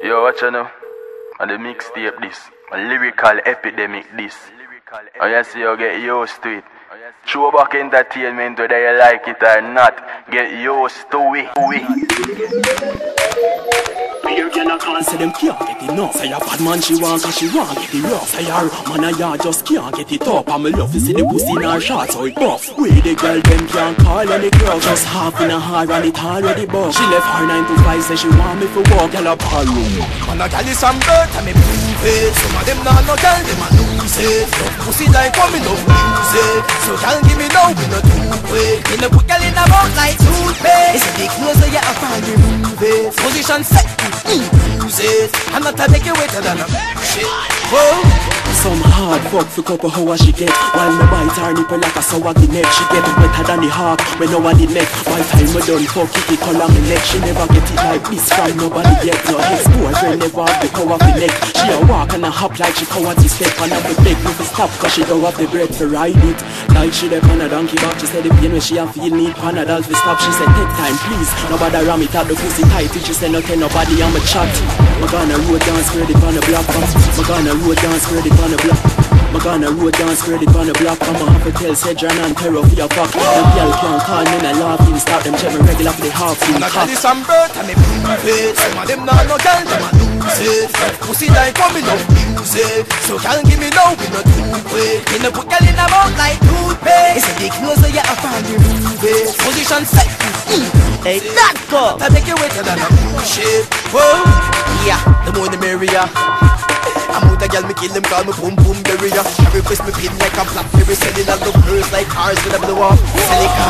Yo, watch out now. On the mixtape this. A lyrical epidemic this. Oh, you see you get used to it. Show back entertainment whether you like it or not. Get used to it. Say them can't get enough. Say a bad man she want cause she want get it rough. Say her man a ya just can't get it up. And me love to see the pussy in her shorts so it buff. We the girl them can't call any girl. Just half in a heart and it already buff. She left her 9 to 5 say she want me for walk. Girl up her room. Man a Gallis From Birth and me prove it. Some of them not no girl them a lose it. Love pussy like coming up music. So girl give me now we no too quick. Me no put girl in a mouth like toothpaste. It's a big closer yeah I find you move it. Position set. Use it. I'm not to make you wetter than a shit. Whoa. Some hard fuck for couple hours she get. While me bite her nipple like a sour neck. She get wetter than the hawk when no one did make. By time me done fuck it color me neck. She never get it like this from nobody yet. No ex-boyfriend never have the power for neck. She a walk and a hop like she covered the step. And I be beg me to stop cause she don't have the bread to ride it. Like she dey on a donkey back. She said the pain when she a feel need Panadol to stop. She said take time please. Nobody ram it out the pussy tight. She said no tell nobody I'm a chat. My gonna road down spread it on the block. My gonna road down spread it on the block. My gonna road down spread it on the block. I'ma have to tell Cedron and Terror for your fuck. Them girl can't call me and laughing. Stop them check me regular for the half in the Gallis From Birth and me prove it. Some of them not no girl them a lose it. Pussy like coming up music. So can't give me no we no too quick. Me no put girl in a mouth like toothpaste. It's a big closer yeah I find you move it. Position set. Hey that go. I make you wetter than a bullshit. Whoa. Yeah, the more the merrier. I'm out a girl, me kill them, call me boom boom barrier. I request me pin like a blackberry. Selling all the girls like cars with a blow up. Silica.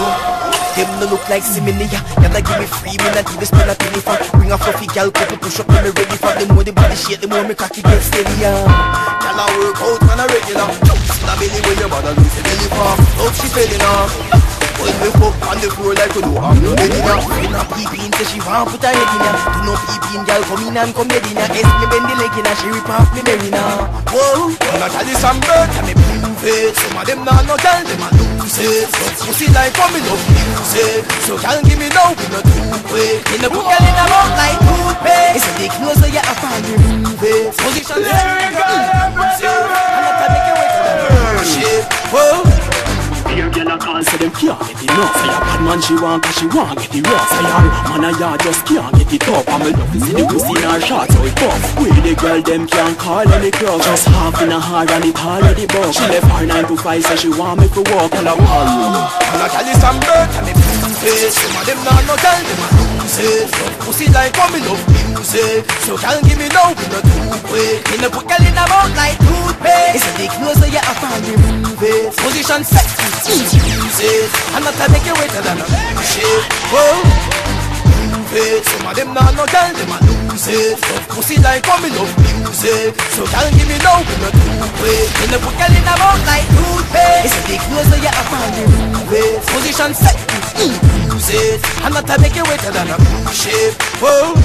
Them no look like Similia. Gotta give me free, me not even spend a penny for. Bring a fluffy girl, couple push up, me ready for. The more the body shape, the more me cocky get steady. Girl I work out on a regular. Jumps in a belly where your mother lose the belly for. Hope she feeling off. When we fuck on the floor like we do have no bed in her. We not peeping till she want put her head in her. Do no peeping, girl come in and come dead in her. Yes, me bend the leg in her, she rip off me merina. Whoa, I'm not Gallis From Birth and me prove it. Some of them not no girl, them a lose it. But pussy like coming up music. So can't give me no, we no too quick. Me no put girl in a mouth like toothpaste. It's a big closer, yeah I find you move it. Position lyrical music. I'm not to make you wait for the shit. Whoa. Say them can't get enough. Say a bad man she want cause she want get it rough. Say her man a ya just can't get it up. And me love to see the pussy in her shorts so it buff. We the girl them can't call any crowd. Just half in a heart and it already buff. She left her 9 to 5 say she want me for walk all up her room. I'm a Gallis From Birth and me prove it. Some of them not no girl them a lose it. Pussy like coming up music. So can't give me no we no too quick. Me no put girl in a mouth like toothpaste. It's a big closer yeah I find you move it. Position set. Use it. I'm not to make you wetter than a shit. Whoa. Move it. Some of them not no girl, them a lose it. Pussy like coming up music. So can't give me no we no too quick. Me no put girl in a mouth like toothpaste. It's a big closer yeah I find you move it. Position set. Use it. I'm not to make you wetter than a shit. Whoa.